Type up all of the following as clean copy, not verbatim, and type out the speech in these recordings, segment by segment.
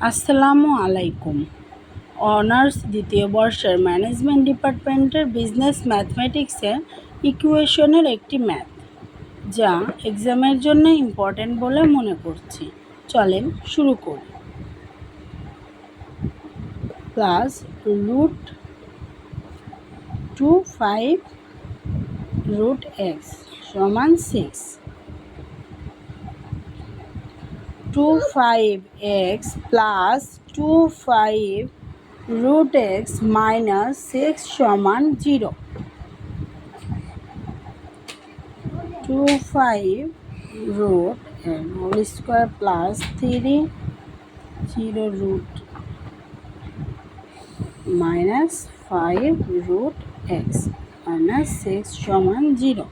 আসসালামু আলাইকুম। অনার্স দ্বিতীয় বর্ষের ম্যানেজমেন্ট ডিপার্টমেন্টের বিজনেস ম্যাথমেটিক্সের ইকুয়েশনের একটি ম্যাথ, যা এক্সামের জন্য ইম্পর্ট্যান্ট বলে মনে করছি। চলেন শুরু করি। প্লাস রুট 25 রুট এক্স সমান 6, 25x plus 25 root x minus 6 সমান 0। 25 root whole square plus 3 0 root minus 5 root x minus 6 সমান 0।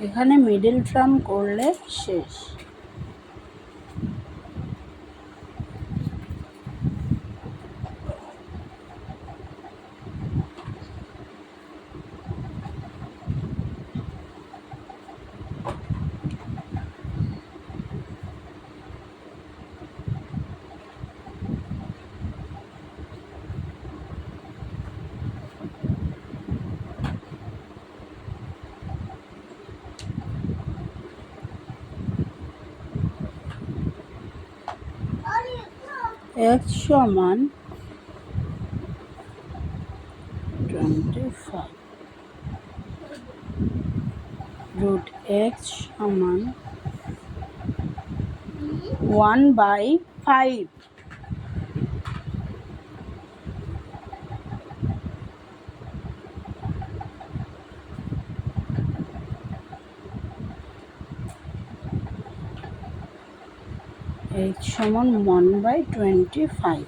এখানে মিডল টার্ম করলে শেষ। x সমান 25 root x সমান 1/5। x সমান 1/25।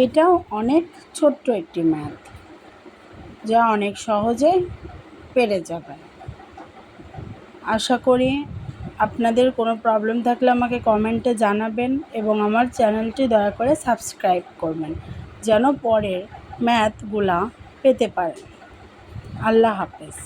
এটাও অনেক ছোট্ট একটি ম্যাথ, যা অনেক সহজেই পেরে যাবেন। আশা করি আপনাদের কোনো প্রবলেম থাকলে আমাকে কমেন্টে জানাবেন এবং আমার চ্যানেলটি দয়া করে সাবস্ক্রাইব করবেন, যেন পরের ম্যাথগুলা পেতে পারেন। আল্লাহ হাফেজ।